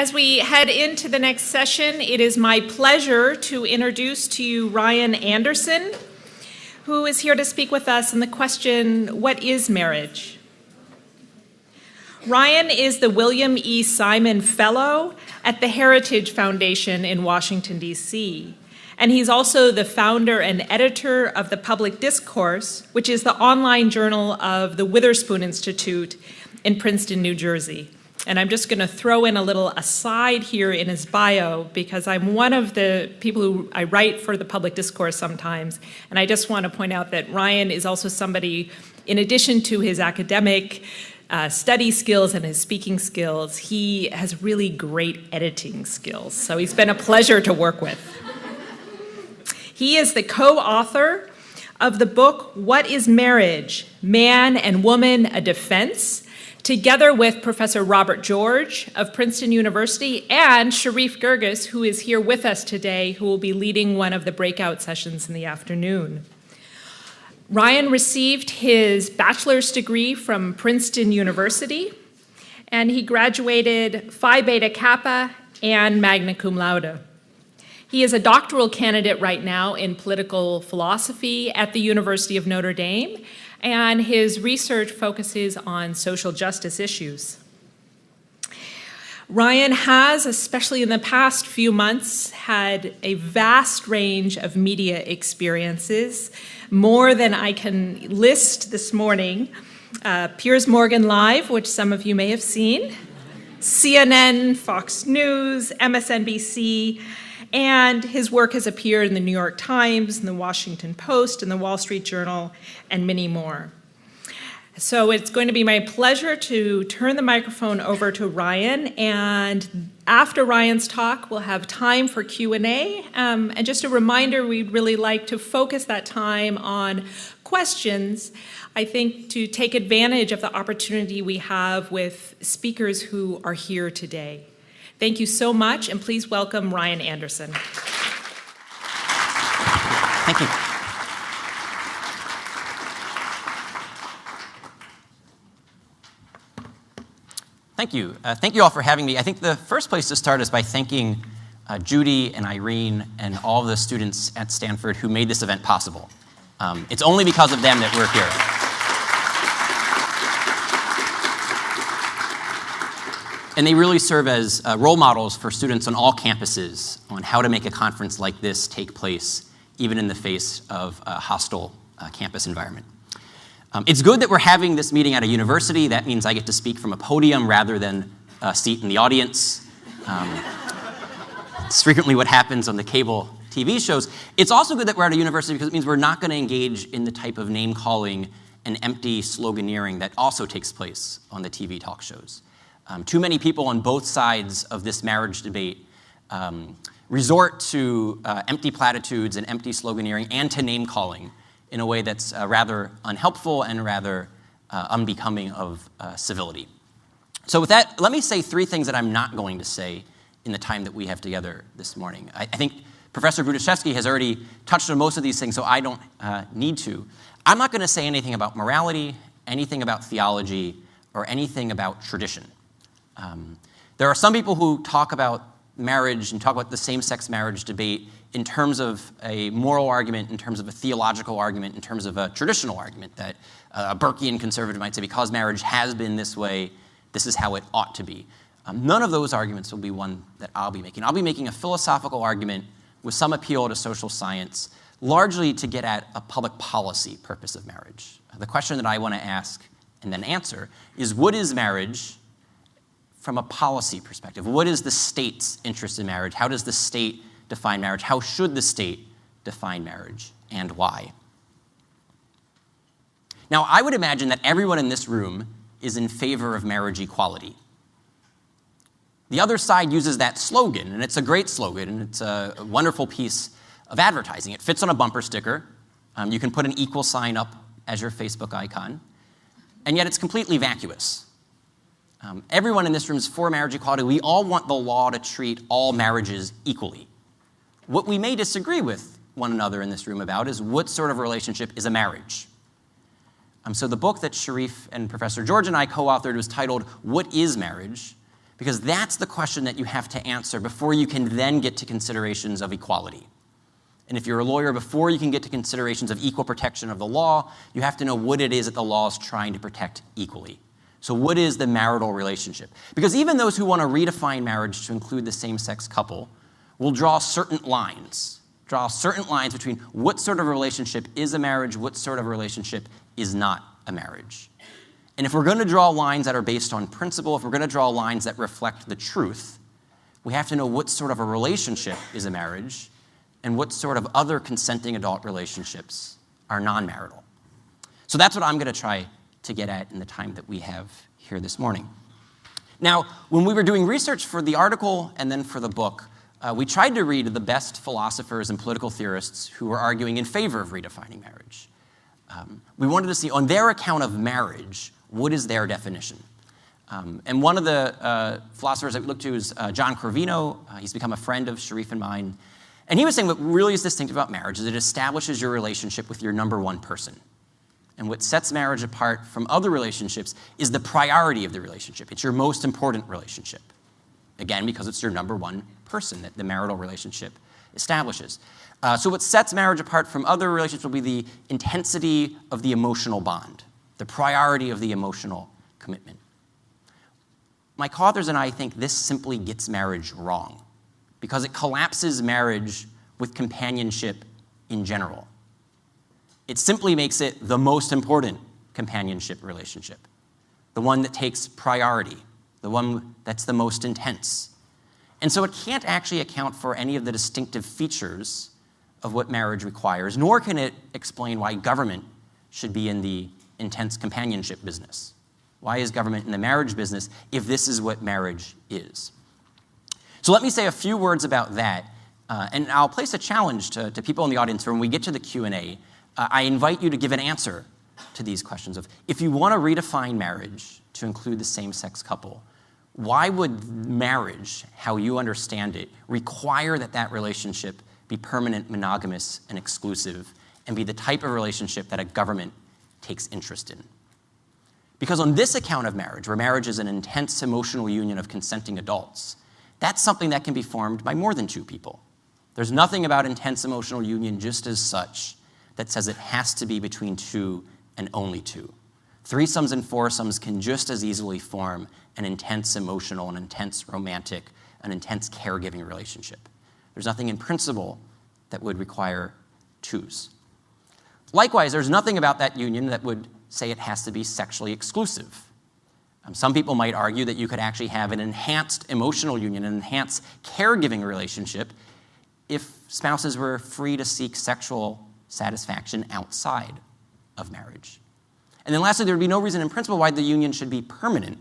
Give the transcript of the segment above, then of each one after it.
As we head into the next session, it is my pleasure to introduce to you Ryan Anderson, who is here to speak with us on the question, what is marriage? Ryan is the William E. Simon Fellow at the Heritage Foundation in Washington, D.C., and he's also the founder and editor of The Public Discourse, which is the online journal of the Witherspoon Institute in Princeton, New Jersey. And I'm just going to throw in a little aside here in his bio because I'm one of the people who I write for The Public Discourse sometimes. And I just want to point out that Ryan is also somebody, in addition to his academic study skills and his speaking skills, he has really great editing skills. So he's been a pleasure to work with. He is the co-author of the book, What is Marriage? Man and Woman, a Defense, together with Professor Robert George of Princeton University and Sharif Girgis, who is here with us today, who will be leading one of the breakout sessions in the afternoon. Ryan received his bachelor's degree from Princeton University, and he graduated Phi Beta Kappa and magna cum laude. He is a doctoral candidate right now in political philosophy at the University of Notre Dame, and his research focuses on social justice issues. Ryan has, especially in the past few months, had a vast range of media experiences, more than I can list this morning. Piers Morgan Live, which some of you may have seen, CNN, Fox News, MSNBC, and his work has appeared in the New York Times, in the Washington Post, and the Wall Street Journal, and many more. So it's going to be my pleasure to turn the microphone over to Ryan, and after Ryan's talk, we'll have time for Q&A. And just a reminder, we'd really like to focus that time on questions, I think, to take advantage of the opportunity we have with speakers who are here today. Thank you so much, and please welcome Ryan Anderson. Thank you. Thank you. Thank you all for having me. I think the first place to start is by thanking Judy and Irene and all the students at Stanford who made this event possible. It's only because of them that we're here. And they really serve as role models for students on all campuses on how to make a conference like this take place, even in the face of a hostile campus environment. It's good that we're having this meeting at a university. That means I get to speak from a podium rather than a seat in the audience. It's frequently what happens on the cable TV shows. It's also good that we're at a university because it means we're not going to engage in the type of name-calling and empty sloganeering that also takes place on the TV talk shows. Too many people on both sides of this marriage debate resort to empty platitudes and empty sloganeering and to name-calling in a way that's rather unhelpful and rather unbecoming of civility. So with that, let me say three things that I'm not going to say in the time that we have together this morning. I think Professor Brudachevsky has already touched on most of these things, so I don't need to. I'm not going to say anything about morality, anything about theology, or anything about tradition. There are some people who talk about marriage and talk about the same-sex marriage debate in terms of a moral argument, in terms of a theological argument, in terms of a traditional argument that a Burkean conservative might say, because marriage has been this way, this is how it ought to be. None of those arguments will be one that I'll be making. I'll be making a philosophical argument with some appeal to social science, largely to get at a public policy purpose of marriage. The question that I want to ask and then answer is, what is marriage from a policy perspective? What is the state's interest in marriage? How does the state define marriage? How should the state define marriage, and why? Now, I would imagine that everyone in this room is in favor of marriage equality. The other side uses that slogan, and it's a great slogan, and it's a wonderful piece of advertising. It fits on a bumper sticker. You can put an equal sign up as your Facebook icon, and yet it's completely vacuous. Everyone in this room is for marriage equality. We all want the law to treat all marriages equally. What we may disagree with one another in this room about is what sort of relationship is a marriage. So the book that Sharif and Professor George and I co-authored was titled, What is Marriage? because that's the question that you have to answer before you can then get to considerations of equality. And if you're a lawyer, before you can get to considerations of equal protection of the law, you have to know what it is that the law is trying to protect equally. So what is the marital relationship? Because even those who want to redefine marriage to include the same-sex couple will draw certain lines between what sort of a relationship is a marriage, what sort of a relationship is not a marriage. And if we're going to draw lines that are based on principle, if we're going to draw lines that reflect the truth, we have to know what sort of a relationship is a marriage and what sort of other consenting adult relationships are non-marital. So that's what I'm going to try to get at in the time that we have here this morning. Now, when we were doing research for the article and then for the book, we tried to read the best philosophers and political theorists who were arguing in favor of redefining marriage. We wanted to see, on their account of marriage, what is their definition? And one of the philosophers that we looked to is John Corvino. He's become a friend of Sharif and mine. And he was saying what really is distinctive about marriage is it establishes your relationship with your number one person. And what sets marriage apart from other relationships is the priority of the relationship. It's your most important relationship. Again, because it's your number one person that the marital relationship establishes. So what sets marriage apart from other relationships will be the intensity of the emotional bond, the priority of the emotional commitment. My co-authors and I think this simply gets marriage wrong because it collapses marriage with companionship in general. It simply makes it the most important companionship relationship, the one that takes priority, the one that's the most intense. And so it can't actually account for any of the distinctive features of what marriage requires, nor can it explain why government should be in the intense companionship business. Why is government in the marriage business if this is what marriage is? So let me say a few words about that, and I'll place a challenge to people in the audience when we get to the Q&A. I invite you to give an answer to these questions of, if you want to redefine marriage to include the same-sex couple, why would marriage, how you understand it, require that that relationship be permanent, monogamous, and exclusive, and be the type of relationship that a government takes interest in? Because on this account of marriage, where marriage is an intense emotional union of consenting adults, that's something that can be formed by more than two people. There's nothing about intense emotional union just as such that says it has to be between two and only two. Threesomes and foursomes can just as easily form an intense emotional, an intense romantic, an intense caregiving relationship. There's nothing in principle that would require twos. Likewise, there's nothing about that union that would say it has to be sexually exclusive. Some people might argue that you could actually have an enhanced emotional union, an enhanced caregiving relationship, if spouses were free to seek sexual satisfaction outside of marriage. And then lastly, there would be no reason in principle why the union should be permanent,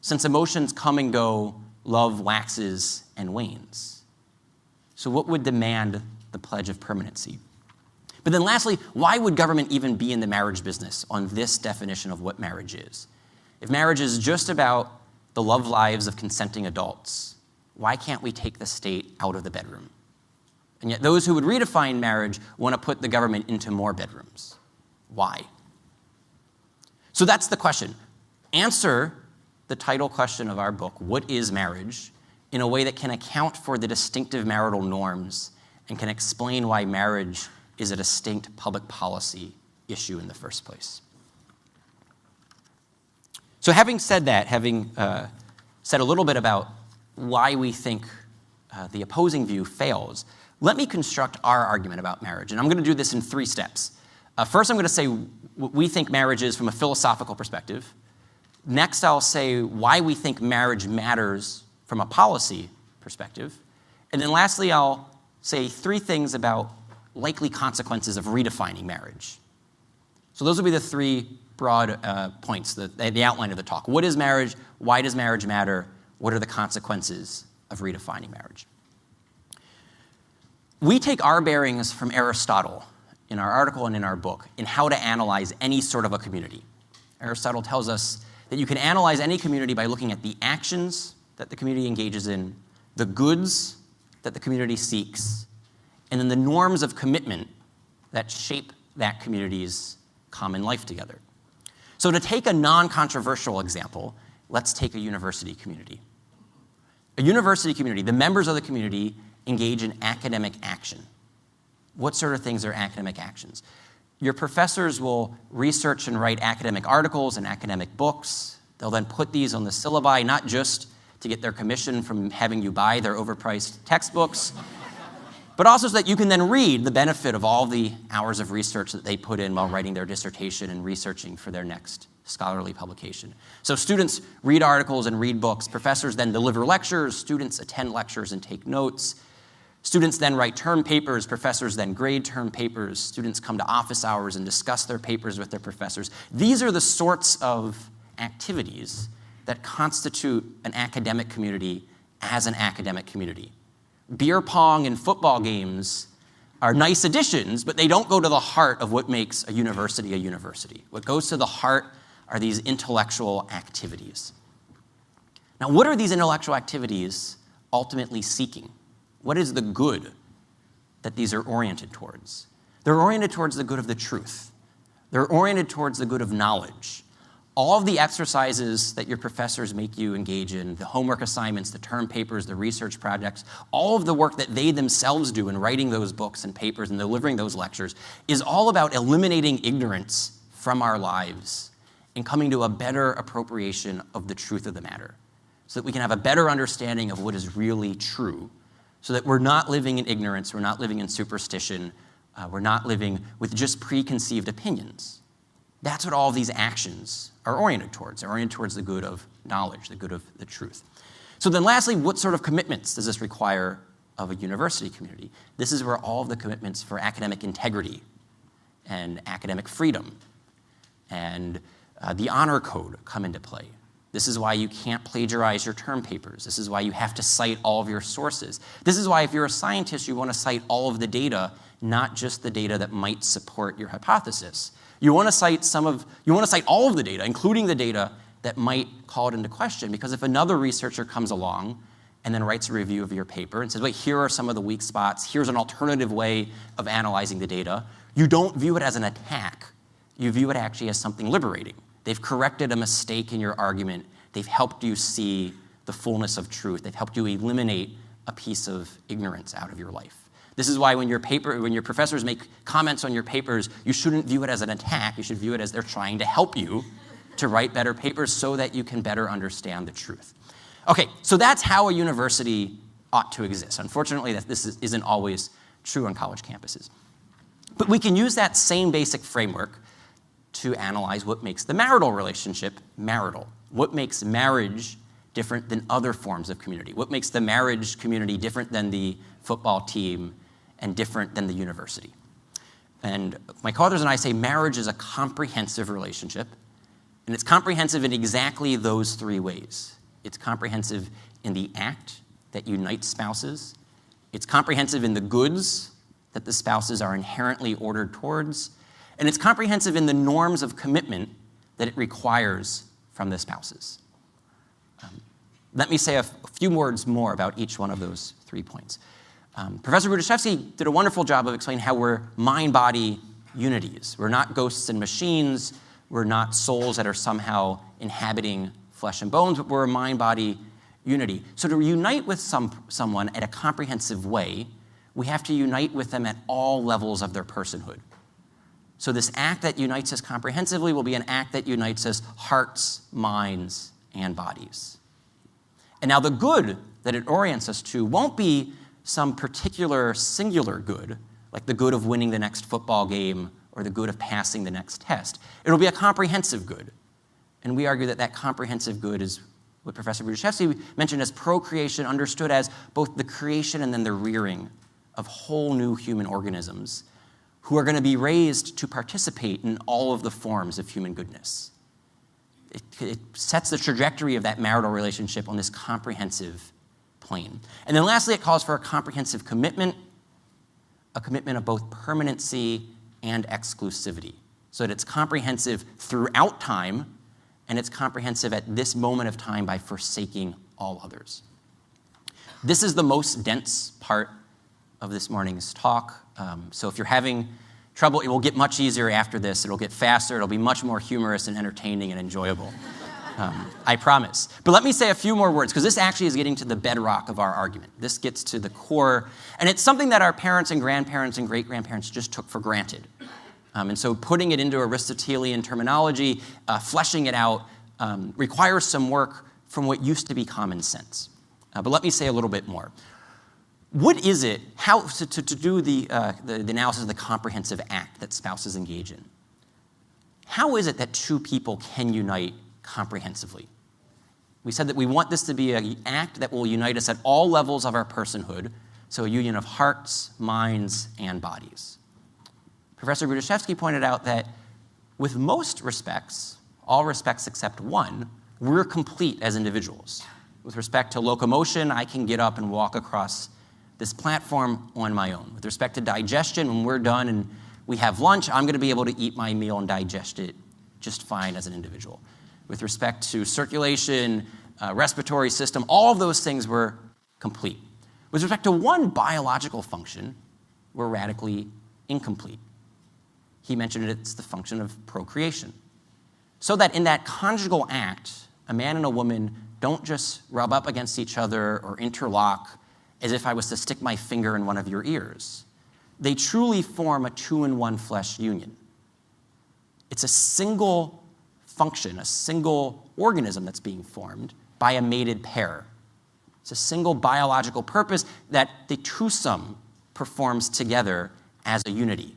since emotions come and go, love waxes and wanes. So what would demand the pledge of permanency? But then lastly, why would government even be in the marriage business on this definition of what marriage is? If marriage is just about the love lives of consenting adults, why can't we take the state out of the bedroom? And yet those who would redefine marriage want to put the government into more bedrooms. Why? So that's the question. Answer the title question of our book, what is marriage, in a way that can account for the distinctive marital norms and can explain why marriage is a distinct public policy issue in the first place. So having said that, having said a little bit about why we think the opposing view fails, let me construct our argument about marriage. And I'm going to do this in 3 steps. First, I'm going to say what we think marriage is from a philosophical perspective. Next, I'll say why we think marriage matters from a policy perspective. And then lastly, I'll say 3 things about likely consequences of redefining marriage. So those will be the 3 broad points, the outline of the talk. What is marriage? Why does marriage matter? What are the consequences of redefining marriage? We take our bearings from Aristotle in our article and in our book in how to analyze any sort of a community. Aristotle tells us that you can analyze any community by looking at the actions that the community engages in, the goods that the community seeks, and then the norms of commitment that shape that community's common life together. So to take a non-controversial example, let's take a university community. A university community, the members of the community, engage in academic action. What sort of things are academic actions? Your professors will research and write academic articles and academic books. They'll then put these on the syllabi, not just to get their commission from having you buy their overpriced textbooks, but also so that you can then read the benefit of all the hours of research that they put in while writing their dissertation and researching for their next scholarly publication. So students read articles and read books. Professors then deliver lectures. Students attend lectures and take notes. Students then write term papers. Professors then grade term papers. Students come to office hours and discuss their papers with their professors. These are the sorts of activities that constitute an academic community as an academic community. Beer pong and football games are nice additions, but they don't go to the heart of what makes a university a university. What goes to the heart are these intellectual activities. Now, what are these intellectual activities ultimately seeking? What is the good that these are oriented towards? They're oriented towards the good of the truth. They're oriented towards the good of knowledge. All of the exercises that your professors make you engage in, the homework assignments, the term papers, the research projects, all of the work that they themselves do in writing those books and papers and delivering those lectures is all about eliminating ignorance from our lives and coming to a better appropriation of the truth of the matter so that we can have a better understanding of what is really true, so that we're not living in ignorance, we're not living in superstition, we're not living with just preconceived opinions. That's what all of these actions are oriented towards. They're oriented towards the good of knowledge, the good of the truth. So then lastly, what sort of commitments does this require of a university community? This is where all of the commitments for academic integrity and academic freedom and the honor code come into play. This is why you can't plagiarize your term papers. This is why you have to cite all of your sources. This is why if you're a scientist, you want to cite all of the data, not just the data that might support your hypothesis. You want to cite all of the data, including the data that might call it into question, because if another researcher comes along and then writes a review of your paper and says, wait, here are some of the weak spots, here's an alternative way of analyzing the data, you don't view it as an attack. You view it actually as something liberating. They've corrected a mistake in your argument. They've helped you see the fullness of truth. They've helped you eliminate a piece of ignorance out of your life. This is why when your professors make comments on your papers, you shouldn't view it as an attack. You should view it as they're trying to help you to write better papers so that you can better understand the truth. Okay, so that's how a university ought to exist. Unfortunately, this isn't always true on college campuses. But we can use that same basic framework to analyze what makes the marital relationship marital. What makes marriage different than other forms of community? What makes the marriage community different than the football team and different than the university? And my co-authors and I say marriage is a comprehensive relationship, and it's comprehensive in exactly those three ways. It's comprehensive in the act that unites spouses. It's comprehensive in the goods that the spouses are inherently ordered towards. And it's comprehensive in the norms of commitment that it requires from the spouses. Let me say a few words more about each one of those 3 points. Professor Budiszewski did a wonderful job of explaining how we're mind-body unities. We're not ghosts and machines. We're not souls that are somehow inhabiting flesh and bones, but we're a mind-body unity. So to unite with someone at a comprehensive way, we have to unite with them at all levels of their personhood. So this act that unites us comprehensively will be an act that unites us hearts, minds, and bodies. And now the good that it orients us to won't be some particular singular good, like the good of winning the next football game or the good of passing the next test. It'll be a comprehensive good. And we argue that that comprehensive good is what Professor Budiszewski mentioned as procreation, understood as both the creation and then the rearing of whole new human organisms who are going to be raised to participate in all of the forms of human goodness. It sets the trajectory of that marital relationship on this comprehensive plane. And then lastly, it calls for a comprehensive commitment, a commitment of both permanency and exclusivity, so that it's comprehensive throughout time, and it's comprehensive at this moment of time by forsaking all others. This is the most dense part of this morning's talk. So if you're having trouble, it will get much easier after this. It'll get faster. It'll be much more humorous and entertaining and enjoyable. I promise. But let me say a few more words, because this actually is getting to the bedrock of our argument. This gets to the core, and it's something that our parents and grandparents and great-grandparents just took for granted. And so putting it into Aristotelian terminology, fleshing it out, requires some work from what used to be common sense. But let me say a little bit more. What is it, how to do the analysis of the comprehensive act that spouses engage in? How is it that two people can unite comprehensively? We said that we want this to be an act that will unite us at all levels of our personhood, so a union of hearts, minds, and bodies. Professor Grudaszewski pointed out that with most respects, all respects except one, we're complete as individuals. With respect to locomotion, I can get up and walk across this platform on my own. With respect to digestion, when we're done and we have lunch, I'm going to be able to eat my meal and digest it just fine as an individual. With respect to circulation, respiratory system, all of those things were complete. With respect to one biological function, we're radically incomplete. He mentioned it's the function of procreation. So that in that conjugal act, a man and a woman don't just rub up against each other or interlock as if I was to stick my finger in one of your ears. They truly form a two-in-one flesh union. It's a single function, a single organism that's being formed by a mated pair. It's a single biological purpose that the twosome performs together as a unity.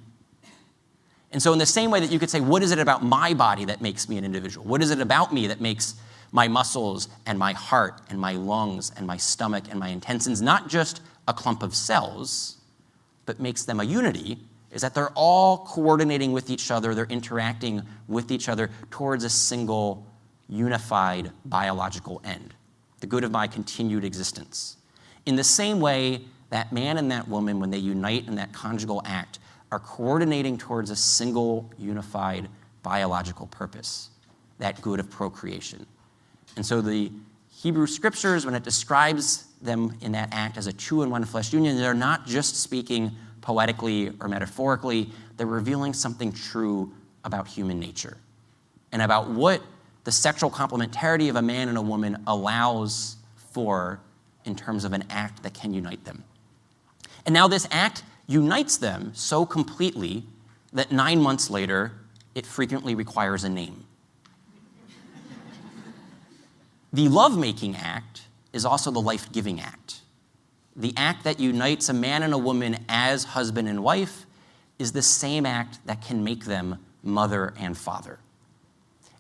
And so in the same way that you could say, what is it about my body that makes me an individual? What is it about me that makes my muscles and my heart and my lungs and my stomach and my intestines not just a clump of cells, but makes them a unity, is that they're all coordinating with each other, they're interacting with each other towards a single, unified biological end, the good of my continued existence. In the same way, that man and that woman, when they unite in that conjugal act, are coordinating towards a single, unified biological purpose, that good of procreation. And so the Hebrew Scriptures, when it describes them in that act as a two-in-one flesh union, they're not just speaking poetically or metaphorically, they're revealing something true about human nature and about what the sexual complementarity of a man and a woman allows for in terms of an act that can unite them. And now this act unites them so completely that 9 months later, it frequently requires a name. The lovemaking act is also the life-giving act. The act that unites a man and a woman as husband and wife is the same act that can make them mother and father.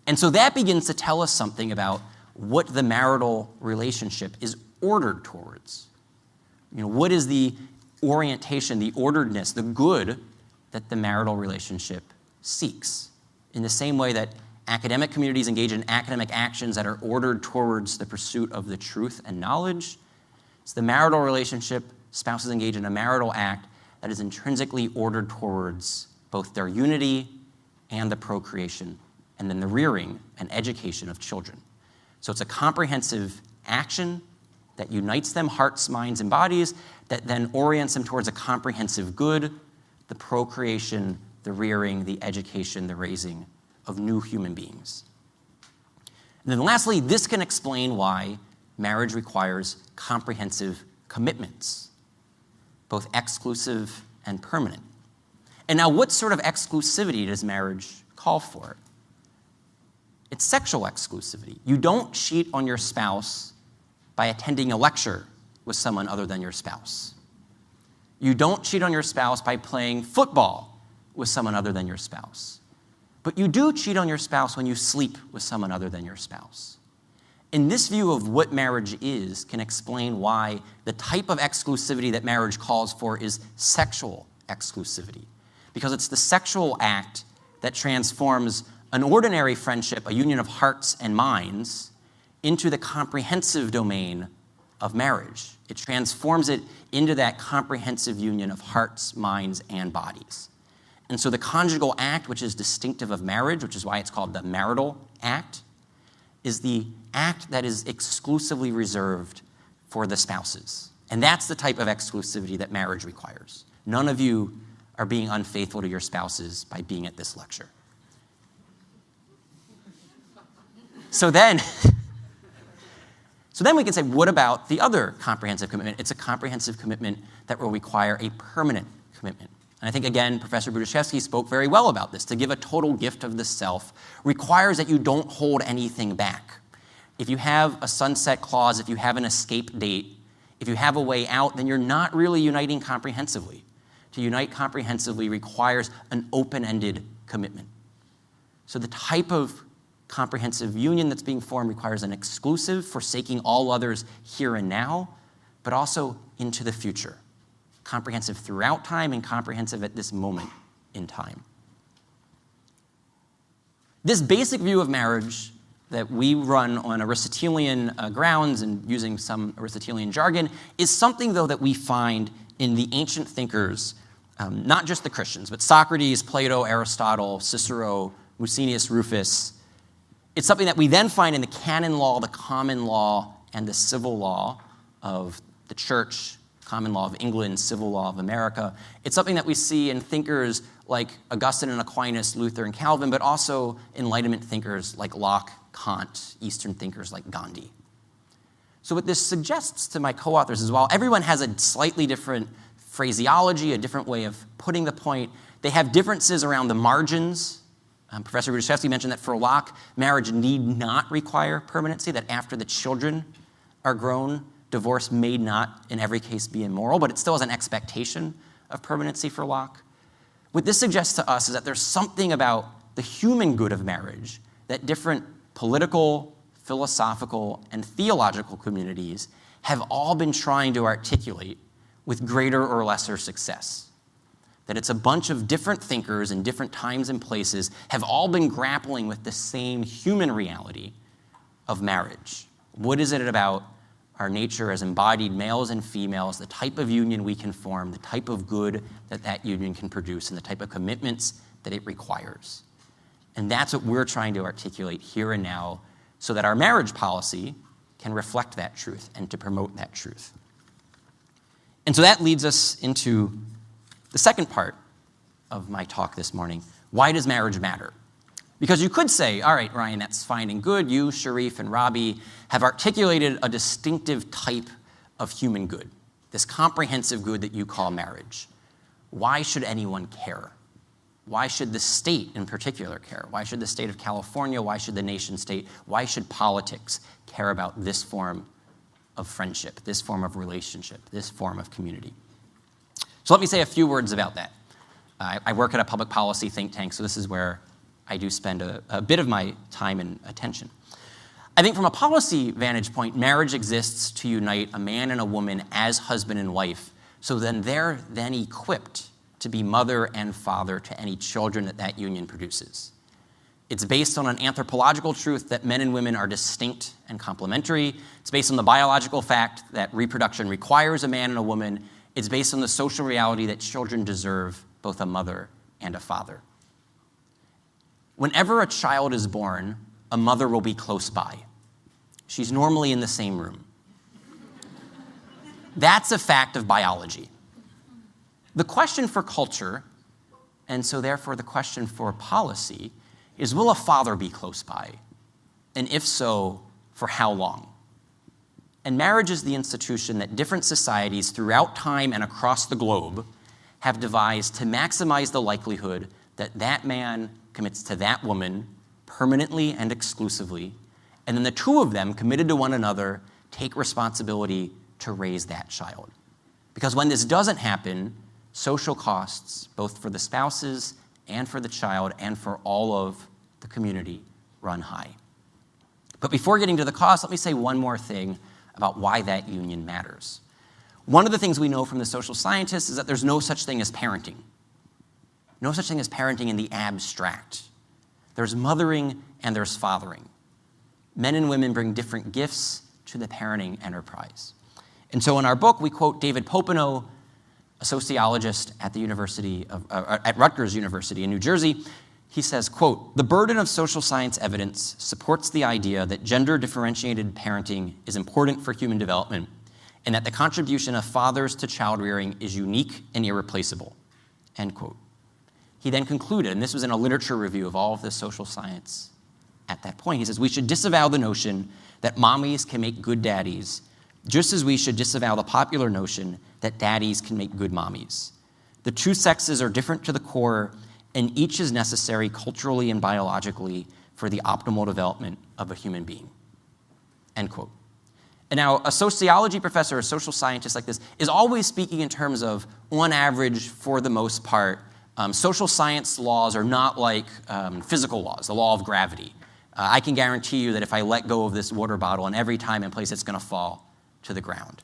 And so that begins to tell us something about what the marital relationship is ordered towards. What is the orientation, the orderedness, the good that the marital relationship seeks? In the same way that academic communities engage in academic actions that are ordered towards the pursuit of the truth and knowledge, it's the marital relationship, spouses engage in a marital act that is intrinsically ordered towards both their unity and the procreation, and then the rearing and education of children. So it's a comprehensive action that unites them, hearts, minds, and bodies, that then orients them towards a comprehensive good, the procreation, the rearing, the education, the raising of new human beings. And then lastly, this can explain why marriage requires comprehensive commitments, both exclusive and permanent. And now, what sort of exclusivity does marriage call for? It's sexual exclusivity. You don't cheat on your spouse by attending a lecture with someone other than your spouse. You don't cheat on your spouse by playing football with someone other than your spouse. But you do cheat on your spouse when you sleep with someone other than your spouse. And this view of what marriage is can explain why the type of exclusivity that marriage calls for is sexual exclusivity. Because it's the sexual act that transforms an ordinary friendship, a union of hearts and minds, into the comprehensive domain of marriage. It transforms it into that comprehensive union of hearts, minds, and bodies. And so the conjugal act, which is distinctive of marriage, which is why it's called the marital act, is the act that is exclusively reserved for the spouses. And that's the type of exclusivity that marriage requires. None of you are being unfaithful to your spouses by being at this lecture. So then we can say, what about the other comprehensive commitment? It's a comprehensive commitment that will require a permanent commitment. And I think, again, Professor Budiszewski spoke very well about this. To give a total gift of the self requires that you don't hold anything back. If you have a sunset clause, if you have an escape date, if you have a way out, then you're not really uniting comprehensively. To unite comprehensively requires an open-ended commitment. So the type of comprehensive union that's being formed requires an exclusive, forsaking all others here and now, but also into the future. Comprehensive throughout time and comprehensive at this moment in time. This basic view of marriage that we run on Aristotelian grounds and using some Aristotelian jargon is something, though, that we find in the ancient thinkers, not just the Christians, but Socrates, Plato, Aristotle, Cicero, Musonius Rufus. It's something that we then find in the canon law, the common law, and the civil law of the church, common law of England, civil law of America. It's something that we see in thinkers like Augustine and Aquinas, Luther and Calvin, but also Enlightenment thinkers like Locke, Kant, Eastern thinkers like Gandhi. So what this suggests to my co-authors is, while everyone has a slightly different phraseology, a different way of putting the point, they have differences around the margins. Professor Budiszewski mentioned that for Locke, marriage need not require permanency, that after the children are grown, divorce may not, in every case, be immoral, but it still has an expectation of permanency for Locke. What this suggests to us is that there's something about the human good of marriage that different political, philosophical, and theological communities have all been trying to articulate with greater or lesser success. That it's a bunch of different thinkers in different times and places have all been grappling with the same human reality of marriage. What is it about our nature as embodied males and females, the type of union we can form, the type of good that that union can produce, and the type of commitments that it requires? And that's what we're trying to articulate here and now so that our marriage policy can reflect that truth and to promote that truth. And so that leads us into the second part of my talk this morning. Why does marriage matter? Because you could say, all right, Ryan, that's fine and good. You, Sharif, and Robbie have articulated a distinctive type of human good, this comprehensive good that you call marriage. Why should anyone care? Why should the state in particular care? Why should the state of California? Why should the nation state? Why should politics care about this form of friendship, this form of relationship, this form of community? So let me say a few words about that. I work at a public policy think tank, so this is where I do spend a bit of my time and attention. I think from a policy vantage point, marriage exists to unite a man and a woman as husband and wife, so then they're then equipped to be mother and father to any children that that union produces. It's based on an anthropological truth that men and women are distinct and complementary. It's based on the biological fact that reproduction requires a man and a woman. It's based on the social reality that children deserve both a mother and a father. Whenever a child is born, a mother will be close by. She's normally in the same room. That's a fact of biology. The question for culture, and so therefore the question for policy, is will a father be close by? And if so, for how long? And marriage is the institution that different societies throughout time and across the globe have devised to maximize the likelihood that that man commits to that woman permanently and exclusively, and then the two of them, committed to one another, take responsibility to raise that child. Because when this doesn't happen, social costs, both for the spouses and for the child and for all of the community, run high. But before getting to the cost, let me say one more thing about why that union matters. One of the things we know from the social scientists is that there's no such thing as parenting. No such thing as parenting in the abstract. There's mothering and there's fathering. Men and women bring different gifts to the parenting enterprise. And so in our book, we quote David Popenoe, a sociologist at the at Rutgers University in New Jersey. He says, quote, "The burden of social science evidence supports the idea that gender-differentiated parenting is important for human development and that the contribution of fathers to child rearing is unique and irreplaceable," end quote. He then concluded, and this was in a literature review of all of this social science at that point. He says, we should disavow the notion that mommies can make good daddies, just as we should disavow the popular notion that daddies can make good mommies. The two sexes are different to the core, and each is necessary culturally and biologically for the optimal development of a human being. End quote. And now, a sociology professor, a social scientist like this, is always speaking in terms of, on average, for the most part, social science laws are not like physical laws, the law of gravity. I can guarantee you that if I let go of this water bottle, and every time and place it's going to fall to the ground.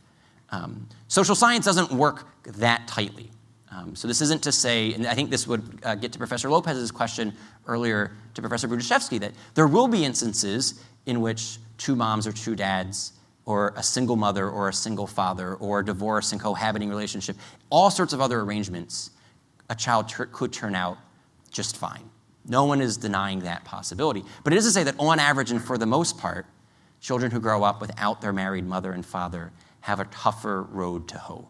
Social science doesn't work that tightly. So this isn't to say, and I think this would get to Professor Lopez's question earlier to Professor Budiszewski, that there will be instances in which two moms or two dads, or a single mother or a single father, or a divorce and cohabiting relationship, all sorts of other arrangements, a child could turn out just fine. No one is denying that possibility. But it is to say that on average and for the most part, children who grow up without their married mother and father have a tougher road to hoe,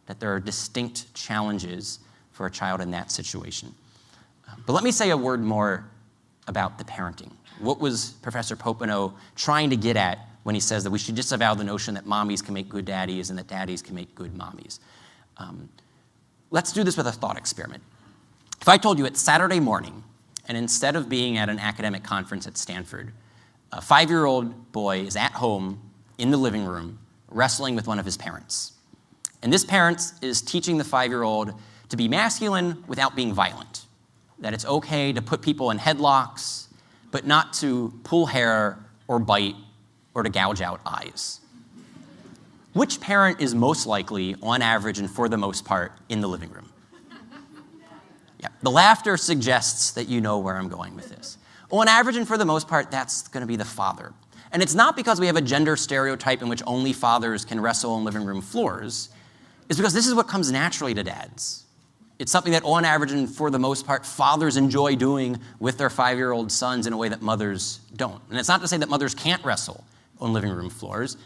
that there are distinct challenges for a child in that situation. But let me say a word more about the parenting. What was Professor Popenoe trying to get at when he says that we should disavow the notion that mommies can make good daddies and that daddies can make good mommies? Let's do this with a thought experiment. If I told you it's Saturday morning, and instead of being at an academic conference at Stanford, a 5-year-old boy is at home in the living room wrestling with one of his parents. And this parent is teaching the 5-year-old to be masculine without being violent, that it's okay to put people in headlocks, but not to pull hair or bite or to gouge out eyes. Which parent is most likely, on average and for the most part, in the living room? Yeah, the laughter suggests that you know where I'm going with this. On average and for the most part, that's going to be the father. And it's not because we have a gender stereotype in which only fathers can wrestle on living room floors. It's because this is what comes naturally to dads. It's something that on average and for the most part, fathers enjoy doing with their 5-year-old sons in a way that mothers don't. And it's not to say that mothers can't wrestle on living room floors,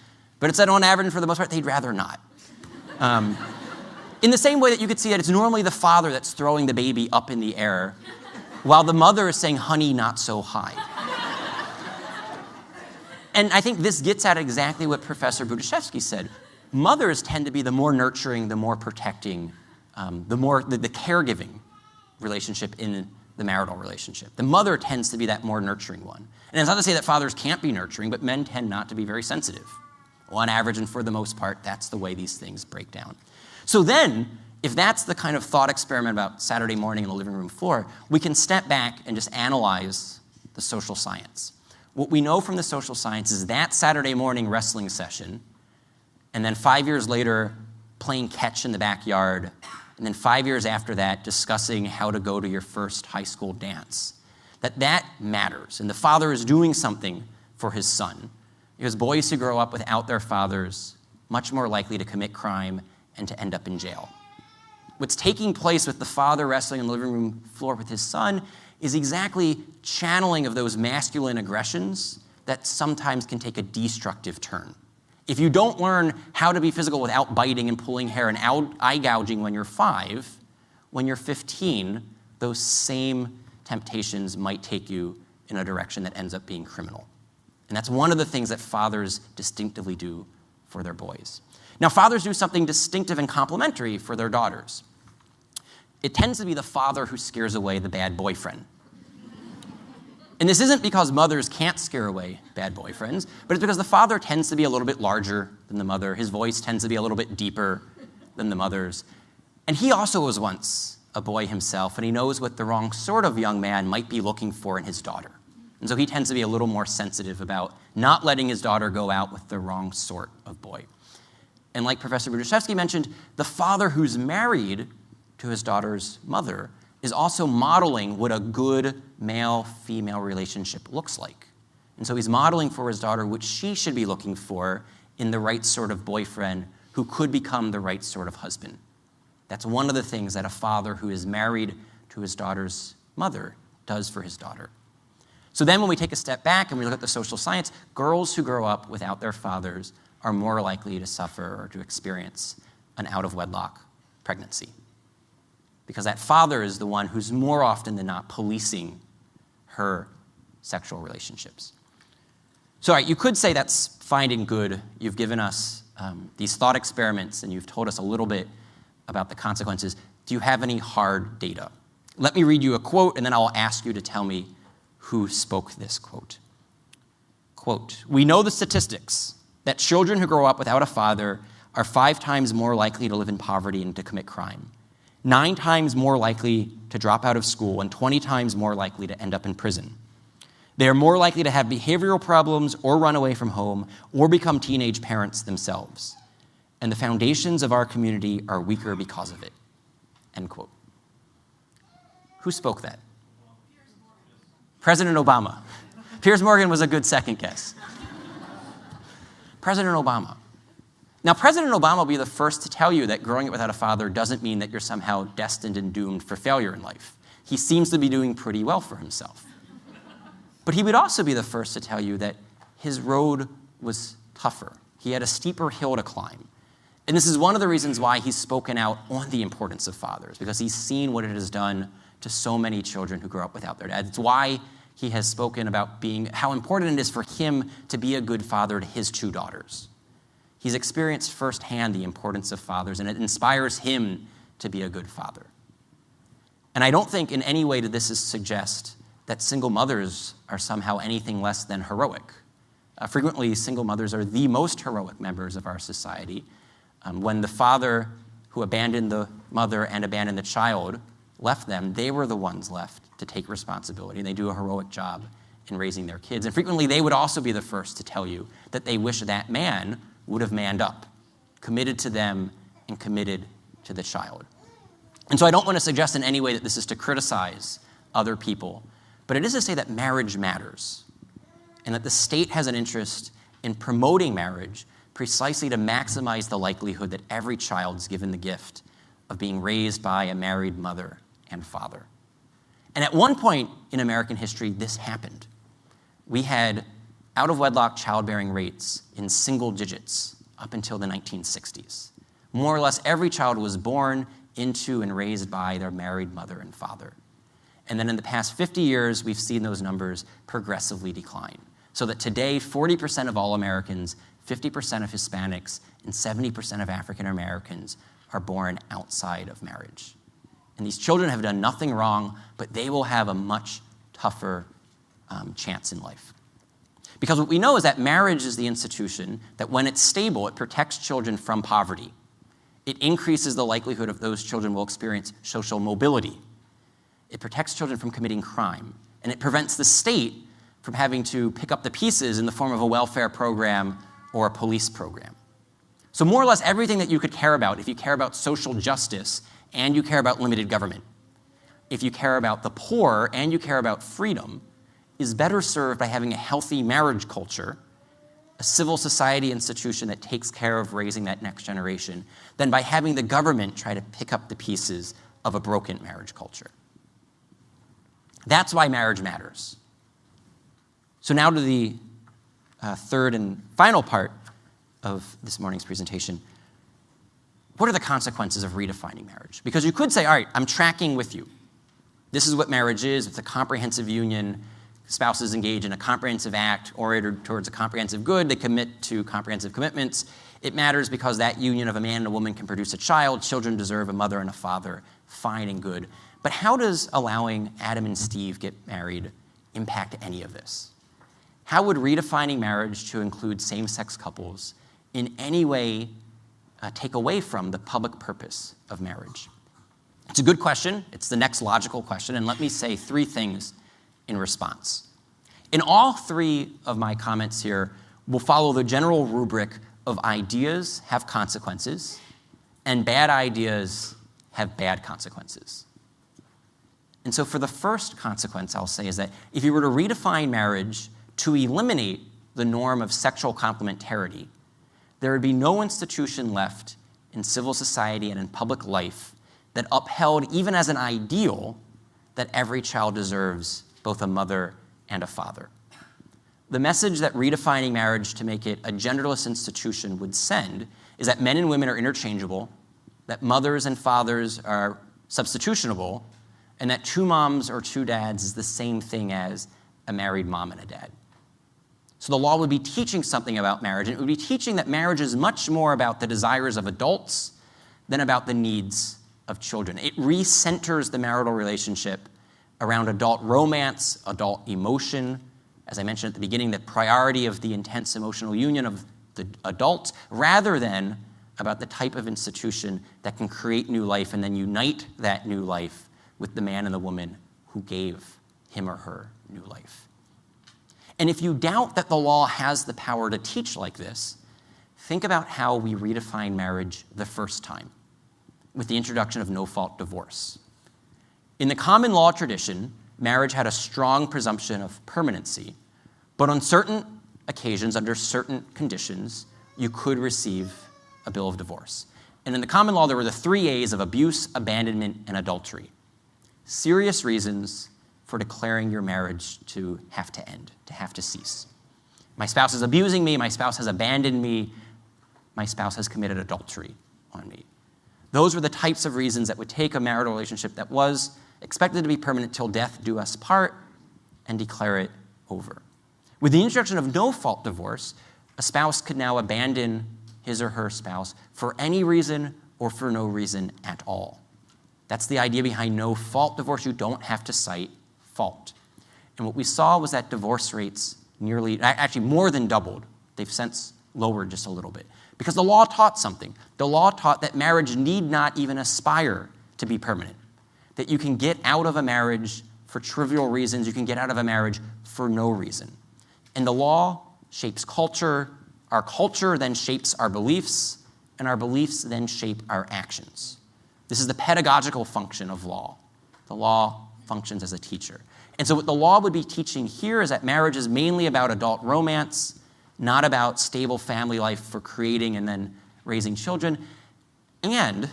but it's that on average and for the most part, they'd rather not. In the same way that you could see that it's normally the father that's throwing the baby up in the air, while the mother is saying, honey, not so high. And I think this gets at exactly what Professor Budiszewski said. Mothers tend to be the more nurturing, the more protecting, the caregiving relationship in the marital relationship. The mother tends to be that more nurturing one. And it's not to say that fathers can't be nurturing, but men tend not to be very sensitive. On average and for the most part, that's the way these things break down. So then, if that's the kind of thought experiment about Saturday morning on the living room floor, we can step back and just analyze the social science. What we know from the social science is that Saturday morning wrestling session, and then 5 years later, playing catch in the backyard, and then 5 years after that, discussing how to go to your first high school dance, that matters. And the father is doing something for his son. Because boys who grow up without their fathers, much more likely to commit crime and to end up in jail. What's taking place with the father wrestling on the living room floor with his son is exactly channeling of those masculine aggressions that sometimes can take a destructive turn. If you don't learn how to be physical without biting and pulling hair and eye gouging when you're 5, when you're 15, those same temptations might take you in a direction that ends up being criminal. And that's one of the things that fathers distinctively do for their boys. Now, fathers do something distinctive and complementary for their daughters. It tends to be the father who scares away the bad boyfriend. And this isn't because mothers can't scare away bad boyfriends, but it's because the father tends to be a little bit larger than the mother. His voice tends to be a little bit deeper than the mother's. And he also was once a boy himself, and he knows what the wrong sort of young man might be looking for in his daughter. And so he tends to be a little more sensitive about not letting his daughter go out with the wrong sort of boy. And like Professor Budiszewski mentioned, the father who's married to his daughter's mother is also modeling what a good male-female relationship looks like. And so he's modeling for his daughter what she should be looking for in the right sort of boyfriend who could become the right sort of husband. That's one of the things that a father who is married to his daughter's mother does for his daughter. So then when we take a step back and we look at the social science, girls who grow up without their fathers are more likely to suffer or to experience an out-of-wedlock pregnancy. Because that father is the one who's more often than not policing her sexual relationships. So, all right, you could say that's fine and good. You've given us these thought experiments, and you've told us a little bit about the consequences. Do you have any hard data? Let me read you a quote, and then I'll ask you to tell me who spoke this quote. Quote, "We know the statistics that children who grow up without a father are 5 times more likely to live in poverty and to commit crime, 9 times more likely to drop out of school, and 20 times more likely to end up in prison. They are more likely to have behavioral problems or run away from home or become teenage parents themselves. And the foundations of our community are weaker because of it." End quote. Who spoke that? President Obama. Piers Morgan was a good second guess. President Obama. Now, President Obama will be the first to tell you that growing up without a father doesn't mean that you're somehow destined and doomed for failure in life. He seems to be doing pretty well for himself. But he would also be the first to tell you that his road was tougher. He had a steeper hill to climb. And this is one of the reasons why he's spoken out on the importance of fathers, because he's seen what it has done to so many children who grow up without their dad. It's why he has spoken about how important it is for him to be a good father to his 2 daughters. He's experienced firsthand the importance of fathers, and it inspires him to be a good father. And I don't think in any way that this is suggest that single mothers are somehow anything less than heroic. Frequently, single mothers are the most heroic members of our society. When the father who abandoned the mother and abandoned the child left them, they were the ones left to take responsibility, and they do a heroic job in raising their kids. And frequently, they would also be the first to tell you that they wish that man would have manned up, committed to them, and committed to the child. And so I don't want to suggest in any way that this is to criticize other people, but it is to say that marriage matters, and that the state has an interest in promoting marriage precisely to maximize the likelihood that every child is given the gift of being raised by a married mother and father. And at one point in American history, this happened. We had out-of-wedlock childbearing rates in single digits up until the 1960s. More or less every child was born into and raised by their married mother and father. And then in the past 50 years, we've seen those numbers progressively decline. So that today, 40% of all Americans, 50% of Hispanics, and 70% of African Americans are born outside of marriage. And these children have done nothing wrong, but they will have a much tougher chance in life. Because what we know is that marriage is the institution that when it's stable, it protects children from poverty. It increases the likelihood of those children will experience social mobility. It protects children from committing crime. And it prevents the state from having to pick up the pieces in the form of a welfare program or a police program. So more or less everything that you could care about, if you care about social justice and you care about limited government, if you care about the poor and you care about freedom, is better served by having a healthy marriage culture, a civil society institution that takes care of raising that next generation, than by having the government try to pick up the pieces of a broken marriage culture. That's why marriage matters. So now to the third and final part of this morning's presentation. What are the consequences of redefining marriage? Because you could say, all right, I'm tracking with you. This is what marriage is. It's a comprehensive union. Spouses engage in a comprehensive act oriented towards a comprehensive good. They commit to comprehensive commitments. It matters because that union of a man and a woman can produce a child. Children deserve a mother and a father. Fine and good. But how does allowing Adam and Steve get married impact any of this? How would redefining marriage to include same-sex couples in any way take away from the public purpose of marriage? It's a good question. It's the next logical question. And let me say 3 things in response. In all 3 of my comments here, we'll follow the general rubric of ideas have consequences and bad ideas have bad consequences. And so for the first consequence, I'll say is that if you were to redefine marriage to eliminate the norm of sexual complementarity, there would be no institution left in civil society and in public life that upheld, even as an ideal, that every child deserves both a mother and a father. The message that redefining marriage to make it a genderless institution would send is that men and women are interchangeable, that mothers and fathers are substitutionable, and that 2 moms or 2 dads is the same thing as a married mom and a dad. So the law would be teaching something about marriage, and it would be teaching that marriage is much more about the desires of adults than about the needs of children. It recenters the marital relationship around adult romance, adult emotion. As I mentioned at the beginning, the priority of the intense emotional union of the adults, rather than about the type of institution that can create new life and then unite that new life with the man and the woman who gave him or her new life. And if you doubt that the law has the power to teach like this, think about how we redefined marriage the first time, with the introduction of no-fault divorce. In the common law tradition, marriage had a strong presumption of permanency, but on certain occasions, under certain conditions, you could receive a bill of divorce. And in the common law, there were the 3 A's of abuse, abandonment, and adultery. Serious reasons for declaring your marriage to have to end, to have to cease. My spouse is abusing me, my spouse has abandoned me, my spouse has committed adultery on me. Those were the types of reasons that would take a marital relationship that was expected to be permanent till death do us part and declare it over. With the introduction of no-fault divorce, a spouse could now abandon his or her spouse for any reason or for no reason at all. That's the idea behind no-fault divorce. You don't have to cite fault. And what we saw was that divorce rates actually more than doubled. They've since lowered just a little bit. Because the law taught something. The law taught that marriage need not even aspire to be permanent. That you can get out of a marriage for trivial reasons. You can get out of a marriage for no reason. And the law shapes culture. Our culture then shapes our beliefs, and our beliefs then shape our actions. This is the pedagogical function of law. The law functions as a teacher. And so what the law would be teaching here is that marriage is mainly about adult romance, not about stable family life for creating and then raising children. And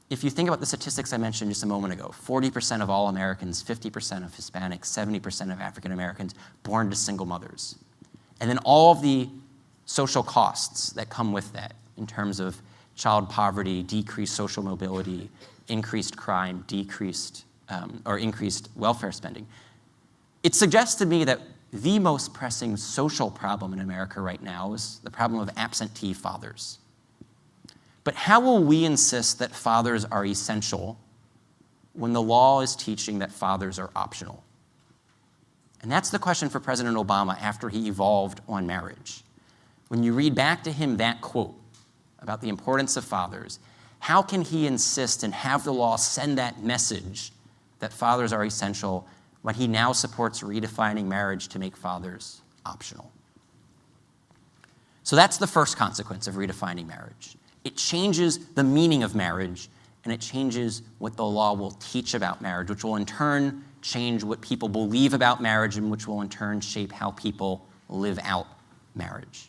if you think about the statistics I mentioned just a moment ago, 40% of all Americans, 50% of Hispanics, 70% of African Americans born to single mothers. And then all of the social costs that come with that in terms of child poverty, decreased social mobility, increased crime, increased welfare spending. It suggests to me that the most pressing social problem in America right now is the problem of absentee fathers. But how will we insist that fathers are essential when the law is teaching that fathers are optional? And that's the question for President Obama after he evolved on marriage. When you read back to him that quote about the importance of fathers, how can he insist and have the law send that message that fathers are essential when he now supports redefining marriage to make fathers optional? So that's the first consequence of redefining marriage. It changes the meaning of marriage, and it changes what the law will teach about marriage, which will in turn change what people believe about marriage, and which will in turn shape how people live out marriage.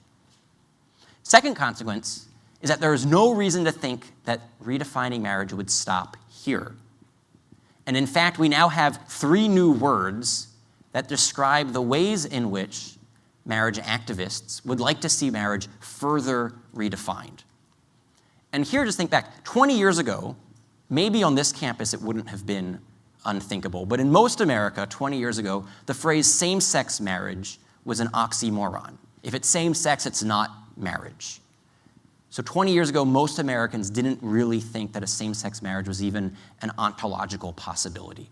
Second consequence is that there is no reason to think that redefining marriage would stop here. And in fact, we now have 3 new words that describe the ways in which marriage activists would like to see marriage further redefined. And here, just think back. 20 years ago, maybe on this campus it wouldn't have been unthinkable, but in most America, 20 years ago, the phrase same-sex marriage was an oxymoron. If it's same-sex, it's not marriage. So 20 years ago, most Americans didn't really think that a same-sex marriage was even an ontological possibility.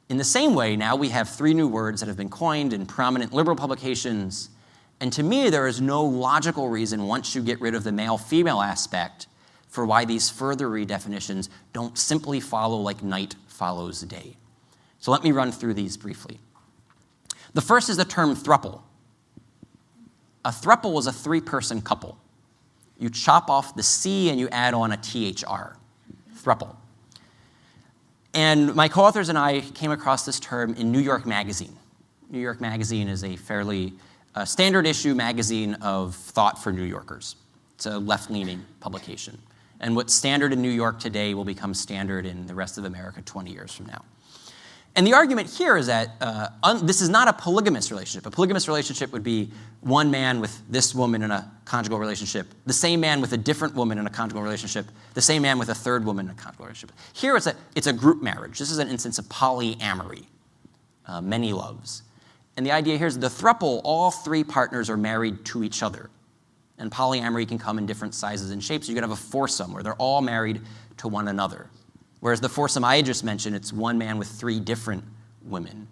In the same way, now we have 3 new words that have been coined in prominent liberal publications, and to me, there is no logical reason, once you get rid of the male-female aspect, for why these further redefinitions don't simply follow like night follows day. So let me run through these briefly. The first is the term throuple. A throuple was a 3-person couple. You chop off the C and you add on a THR, throuple. And my co-authors and I came across this term in New York Magazine. New York Magazine is a fairly standard issue magazine of thought for New Yorkers. It's a left-leaning publication. And what's standard in New York today will become standard in the rest of America 20 years from now. And the argument here is that this is not a polygamous relationship. A polygamous relationship would be one man with this woman in a conjugal relationship, the same man with a different woman in a conjugal relationship, the same man with a third woman in a conjugal relationship. Here it's a group marriage. This is an instance of polyamory. many loves. And the idea here is the throuple, all three partners are married to each other. And polyamory can come in different sizes and shapes. You can have a foursome where they're all married to one another. Whereas the foursome I just mentioned, it's one man with three different women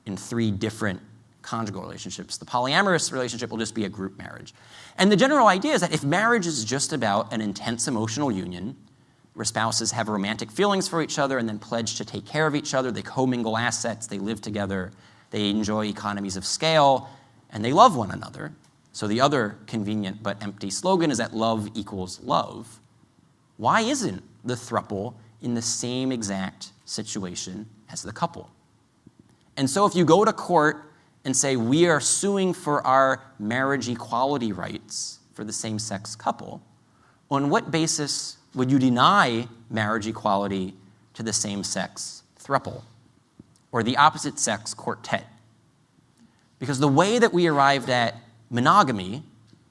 in three different conjugal relationships. The polyamorous relationship will just be a group marriage. And the general idea is that if marriage is just about an intense emotional union, where spouses have romantic feelings for each other and then pledge to take care of each other, they commingle assets, they live together, they enjoy economies of scale, and they love one another. So the other convenient but empty slogan is that love equals love. Why isn't the throuple in the same exact situation as the couple? And so if you go to court and say, we are suing for our marriage equality rights for the same-sex couple, on what basis would you deny marriage equality to the same-sex throuple or the opposite-sex quartet? Because the way that we arrived at monogamy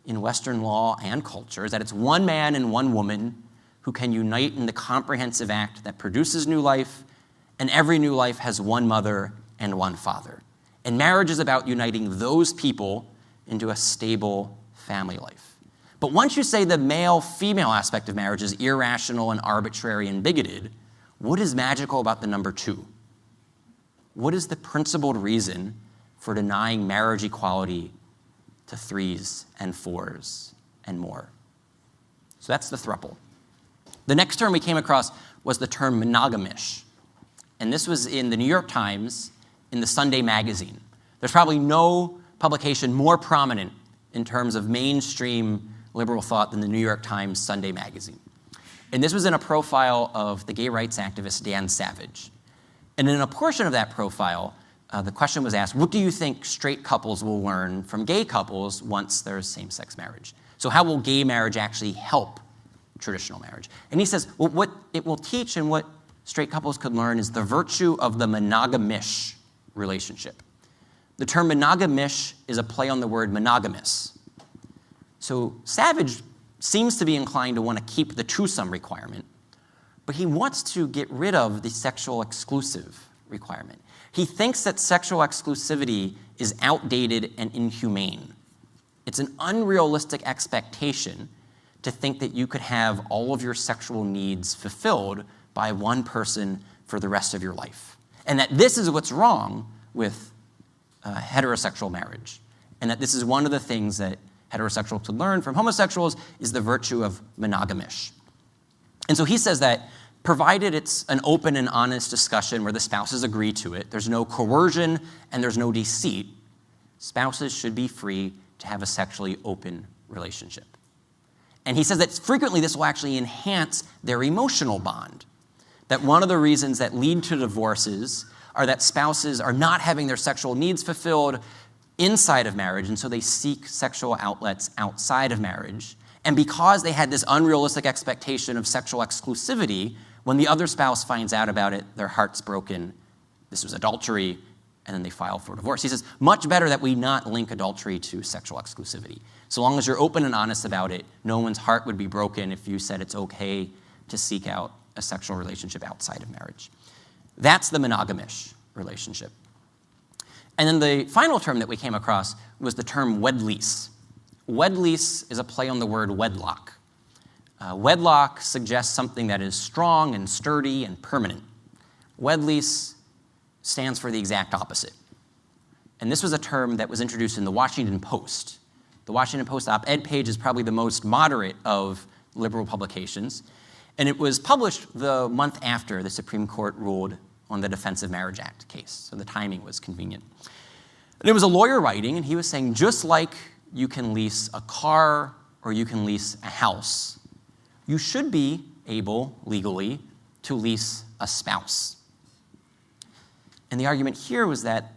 in Western law and culture is that it's one man and one woman who can unite in the comprehensive act that produces new life, and every new life has one mother and one father. And marriage is about uniting those people into a stable family life. But once you say the male-female aspect of marriage is irrational and arbitrary and bigoted, what is magical about the number two? What is the principled reason for denying marriage equality to threes and fours and more? So that's the throuple. The next term we came across was the term monogamish. And this was in the New York Times in the Sunday magazine. There's probably no publication more prominent in terms of mainstream liberal thought than the New York Times Sunday magazine. And this was in a profile of the gay rights activist Dan Savage. And in a portion of that profile, the question was asked, what do you think straight couples will learn from gay couples once there's same-sex marriage? So how will gay marriage actually help traditional marriage? And he says, well, what it will teach and what straight couples could learn is the virtue of the monogamish relationship. The term monogamish is a play on the word monogamous. So Savage seems to be inclined to want to keep the twosome requirement, but he wants to get rid of the sexual exclusive requirement. He thinks that sexual exclusivity is outdated and inhumane. It's an unrealistic expectation to think that you could have all of your sexual needs fulfilled by one person for the rest of your life. And that this is what's wrong with heterosexual marriage. And that this is one of the things that heterosexuals could learn from homosexuals is the virtue of monogamish. And so he says that provided it's an open and honest discussion where the spouses agree to it, there's no coercion and there's no deceit, spouses should be free to have a sexually open relationship. And he says that frequently this will actually enhance their emotional bond. That one of the reasons that lead to divorces are that spouses are not having their sexual needs fulfilled inside of marriage, and so they seek sexual outlets outside of marriage. And because they had this unrealistic expectation of sexual exclusivity, when the other spouse finds out about it, their heart's broken. This was adultery, and then they file for divorce. He says, much better that we not link adultery to sexual exclusivity. So long as you're open and honest about it, no one's heart would be broken if you said it's okay to seek out a sexual relationship outside of marriage. That's the monogamish relationship. And then the final term that we came across was the term wed-lease. Wed-lease is a play on the word wedlock. Wedlock suggests something that is strong and sturdy and permanent. Wed-lease stands for the exact opposite. And this was a term that was introduced in the Washington Post. The Washington Post op-ed page is probably the most moderate of liberal publications. And it was published the month after the Supreme Court ruled on the Defense of Marriage Act case. So the timing was convenient. And it was a lawyer writing, and he was saying, just like you can lease a car or you can lease a house, you should be able, legally, to lease a spouse. And the argument here was that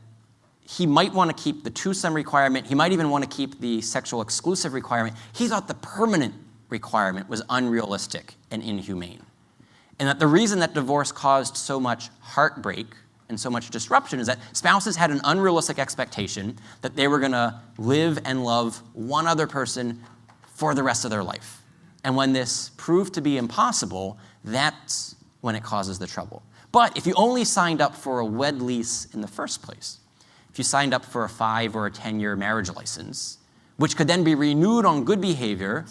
he might want to keep the twosome requirement. He might even want to keep the sexual exclusive requirement. He thought the permanent requirement was unrealistic and inhumane. And that the reason that divorce caused so much heartbreak and so much disruption is that spouses had an unrealistic expectation that they were going to live and love one other person for the rest of their life. And when this proved to be impossible, that's when it causes the trouble. But if you only signed up for a wed lease in the first place, if you signed up for a 5 or a 10-year marriage license, which could then be renewed on good behavior,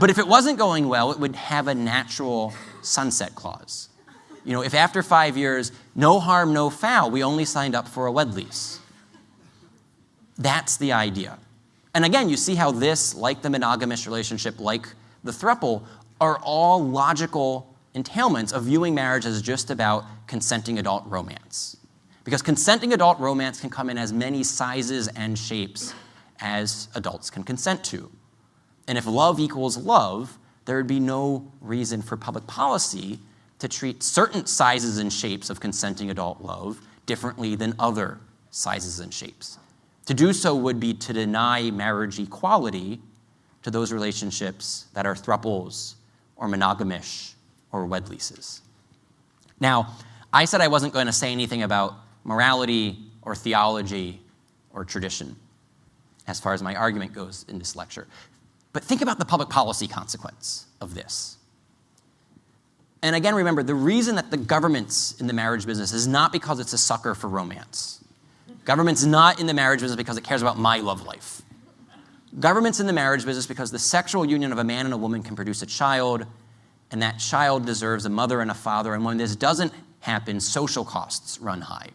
but if it wasn't going well, it would have a natural sunset clause. You know, if after 5 years, no harm, no foul, we only signed up for a wed lease. That's the idea. And again, you see how this, like the monogamous relationship, like the throuple, are all logical entailments of viewing marriage as just about consenting adult romance. Because consenting adult romance can come in as many sizes and shapes as adults can consent to. And if love equals love, there would be no reason for public policy to treat certain sizes and shapes of consenting adult love differently than other sizes and shapes. To do so would be to deny marriage equality to those relationships that are thruples or monogamish or wed leases. Now, I said I wasn't going to say anything about morality or theology or tradition as far as my argument goes in this lecture. But think about the public policy consequence of this. And again, remember, the reason that the government's in the marriage business is not because it's a sucker for romance. Government's not in the marriage business because it cares about my love life. Government's in the marriage business because the sexual union of a man and a woman can produce a child, and that child deserves a mother and a father, and when this doesn't happen, social costs run high.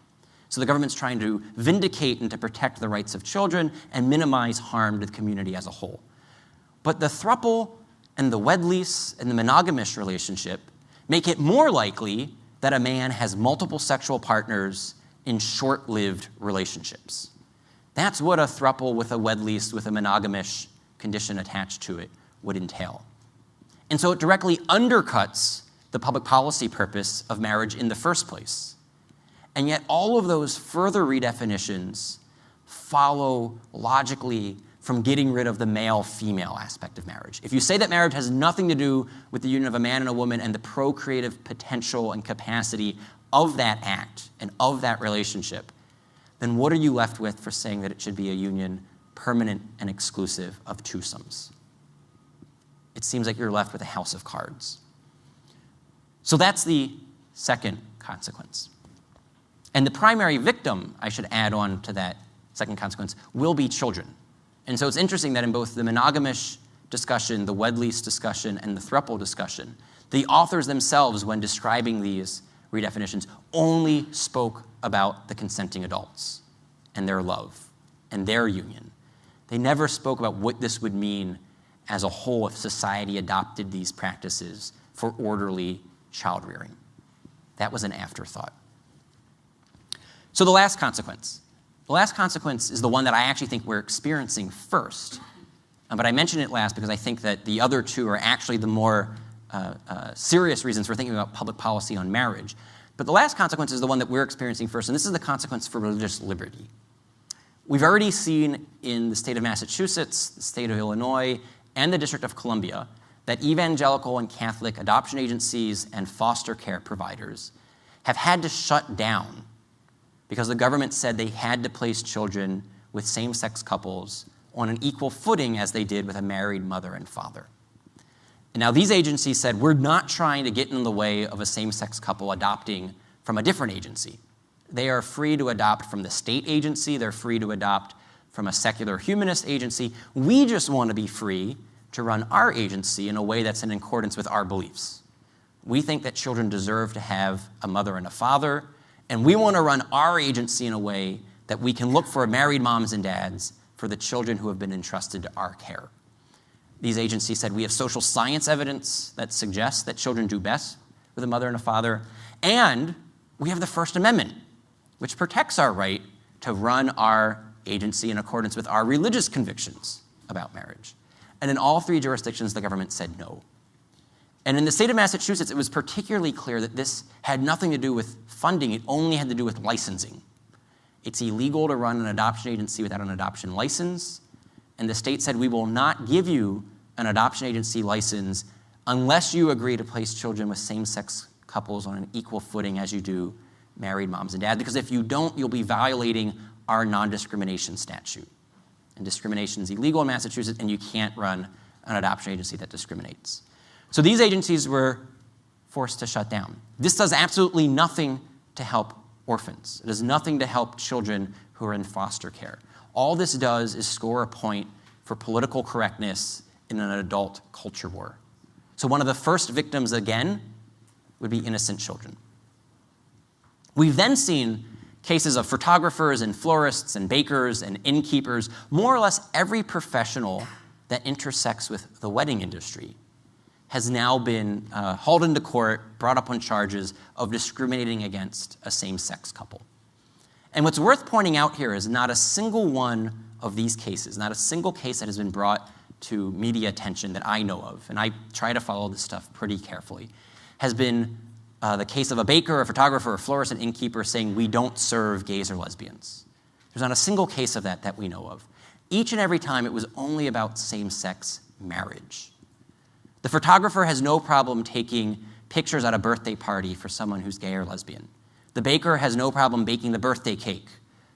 So the government's trying to vindicate and to protect the rights of children and minimize harm to the community as a whole. But the throuple and the wed lease and the monogamish relationship make it more likely that a man has multiple sexual partners in short-lived relationships. That's what a throuple with a wed lease with a monogamish condition attached to it would entail. And so it directly undercuts the public policy purpose of marriage in the first place. And yet all of those further redefinitions follow logically from getting rid of the male-female aspect of marriage. If you say that marriage has nothing to do with the union of a man and a woman and the procreative potential and capacity of that act and of that relationship, then what are you left with for saying that it should be a union permanent and exclusive of twosomes? It seems like you're left with a house of cards. So that's the second consequence. And the primary victim, I should add on to that second consequence, will be children. And so it's interesting that in both the monogamish discussion, the wed lease discussion, and the throuple discussion, the authors themselves, when describing these redefinitions, only spoke about the consenting adults and their love and their union. They never spoke about what this would mean as a whole if society adopted these practices for orderly child rearing. That was an afterthought. So the last consequence. The last consequence is the one that I actually think we're experiencing first. But I mention it last because I think that the other two are actually the more serious reasons for thinking about public policy on marriage. But the last consequence is the one that we're experiencing first, and this is the consequence for religious liberty. We've already seen in the state of Massachusetts, the state of Illinois, and the District of Columbia that evangelical and Catholic adoption agencies and foster care providers have had to shut down because the government said they had to place children with same-sex couples on an equal footing as they did with a married mother and father. And now these agencies said, we're not trying to get in the way of a same-sex couple adopting from a different agency. They are free to adopt from the state agency. They're free to adopt from a secular humanist agency. We just want to be free to run our agency in a way that's in accordance with our beliefs. We think that children deserve to have a mother and a father, and we want to run our agency in a way that we can look for married moms and dads for the children who have been entrusted to our care. These agencies said we have social science evidence that suggests that children do best with a mother and a father, and we have the First Amendment, which protects our right to run our agency in accordance with our religious convictions about marriage. And in all three jurisdictions, the government said no. And in the state of Massachusetts, it was particularly clear that this had nothing to do with funding. It only had to do with licensing. It's illegal to run an adoption agency without an adoption license. And the state said, we will not give you an adoption agency license unless you agree to place children with same-sex couples on an equal footing as you do married moms and dads. Because if you don't, you'll be violating our non-discrimination statute. And discrimination is illegal in Massachusetts, and you can't run an adoption agency that discriminates. So these agencies were forced to shut down. This does absolutely nothing to help orphans. It does nothing to help children who are in foster care. All this does is score a point for political correctness in an adult culture war. So one of the first victims, again, would be innocent children. We've then seen cases of photographers and florists and bakers and innkeepers, more or less every professional that intersects with the wedding industry has now been hauled into court, brought up on charges of discriminating against a same-sex couple. And what's worth pointing out here is not a single one of these cases, not a single case that has been brought to media attention that I know of, and I try to follow this stuff pretty carefully, has been the case of a baker, a photographer, a florist, an innkeeper saying we don't serve gays or lesbians. There's not a single case of that we know of. Each and every time it was only about same-sex marriage. The photographer has no problem taking pictures at a birthday party for someone who's gay or lesbian. The baker has no problem baking the birthday cake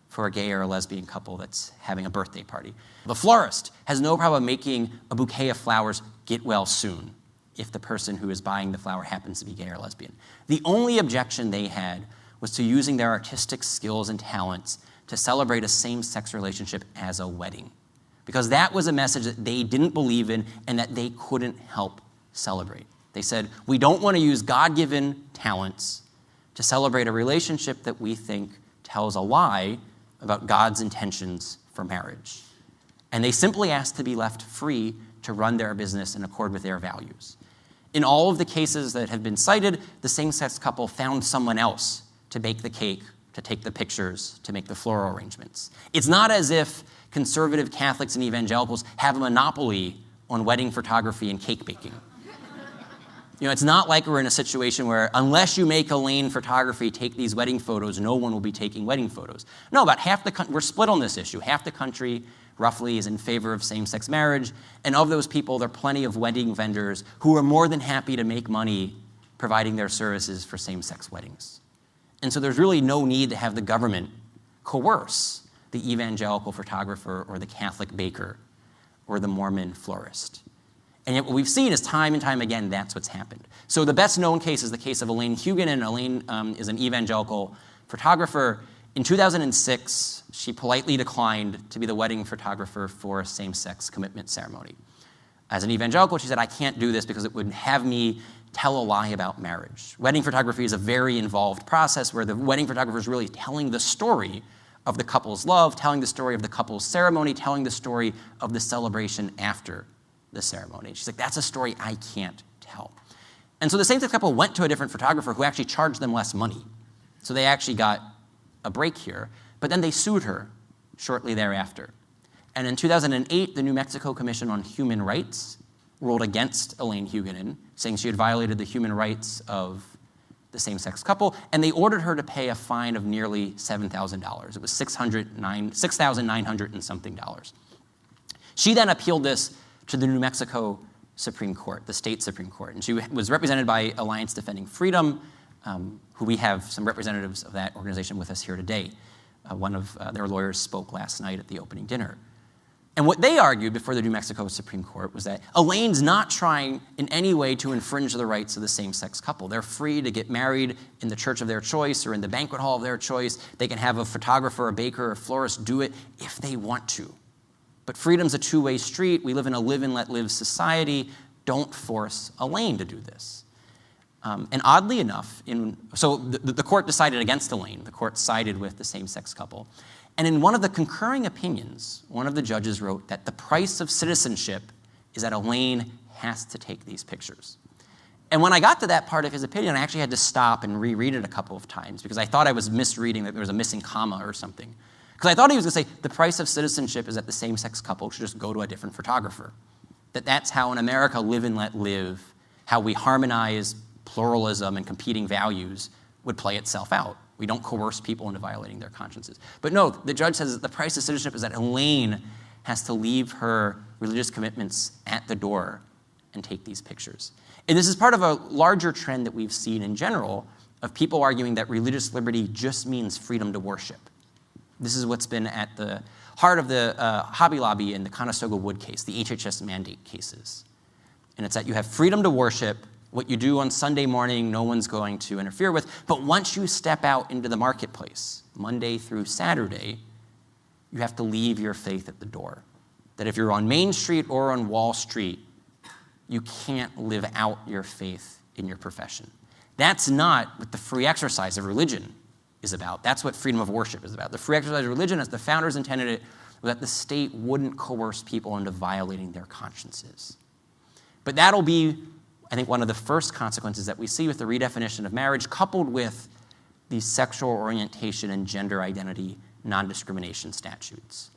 for a gay or a lesbian couple that's having a birthday party. The florist has no problem making a bouquet of flowers get well soon if the person who is buying the flower happens to be gay or lesbian. The only objection they had was to using their artistic skills and talents to celebrate a same-sex relationship as a wedding, because that was a message that they didn't believe in and that they couldn't help celebrate. They said, we don't want to use God-given talents to celebrate a relationship that we think tells a lie about God's intentions for marriage. And they simply asked to be left free to run their business in accord with their values. In all of the cases that have been cited, the same-sex couple found someone else to bake the cake, to take the pictures, to make the floral arrangements. It's not as if conservative Catholics and evangelicals have a monopoly on wedding photography and cake baking. It's not like we're in a situation where unless you make Elaine photography take these wedding photos, no one will be taking wedding photos. No, about half the country, we're split on this issue. Half the country roughly is in favor of same-sex marriage, and of those people, there are plenty of wedding vendors who are more than happy to make money providing their services for same-sex weddings. And so there's really no need to have the government coerce the evangelical photographer or the Catholic baker or the Mormon florist. And yet what we've seen is time and time again, that's what's happened. So the best known case is the case of Elaine Huguenin. Elaine is an evangelical photographer. In 2006, she politely declined to be the wedding photographer for a same-sex commitment ceremony. As an evangelical, she said, I can't do this because it would have me tell a lie about marriage. Wedding photography is a very involved process where the wedding photographer is really telling the story of the couple's love, telling the story of the couple's ceremony, telling the story of the celebration after the ceremony. She's like, that's a story I can't tell. And so the same-sex couple went to a different photographer who actually charged them less money. So they actually got a break here, but then they sued her shortly thereafter. And in 2008, the New Mexico Commission on Human Rights ruled against Elaine Huguenin, saying she had violated the human rights of the same-sex couple, and they ordered her to pay a fine of nearly $7,000. It was $6,900 and something dollars. She then appealed this to the New Mexico Supreme Court, the state Supreme Court, and she was represented by Alliance Defending Freedom, who we have some representatives of that organization with us here today. One of their lawyers spoke last night at the opening dinner. And what they argued before the New Mexico Supreme Court was that Elaine's not trying in any way to infringe the rights of the same-sex couple. They're free to get married in the church of their choice or in the banquet hall of their choice. They can have a photographer, a baker, a florist do it if they want to. But freedom's a two-way street. We live in a live and let live society. Don't force Elaine to do this. And oddly enough, so the court decided against Elaine. The court sided with the same-sex couple. And in one of the concurring opinions, one of the judges wrote that the price of citizenship is that Elaine has to take these pictures. And when I got to that part of his opinion, I actually had to stop and reread it a couple of times because I thought I was misreading, that there was a missing comma or something. Because I thought he was going to say the price of citizenship is that the same-sex couple should just go to a different photographer. That's how in America live and let live, how we harmonize pluralism and competing values would play itself out. We don't coerce people into violating their consciences. But no, the judge says that the price of citizenship is that Elaine has to leave her religious commitments at the door and take these pictures. And this is part of a larger trend that we've seen in general of people arguing that religious liberty just means freedom to worship. This is what's been at the heart of the Hobby Lobby and the Conestoga Wood case, the HHS mandate cases. And it's that you have freedom to worship, What you do on Sunday morning, no one's going to interfere with. But once you step out into the marketplace, Monday through Saturday, you have to leave your faith at the door. That if you're on Main Street or on Wall Street, you can't live out your faith in your profession. That's not what the free exercise of religion is about. That's what freedom of worship is about. The free exercise of religion, as the founders intended it, was that the state wouldn't coerce people into violating their consciences. But that'll be, I think, one of the first consequences that we see with the redefinition of marriage, coupled with these sexual orientation and gender identity non-discrimination statutes,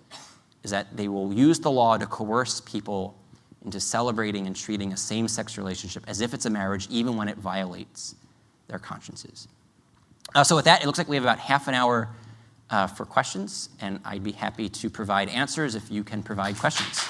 is that they will use the law to coerce people into celebrating and treating a same-sex relationship as if it's a marriage, even when it violates their consciences. So with that, it looks like we have about half an hour for questions, and I'd be happy to provide answers if you can provide questions.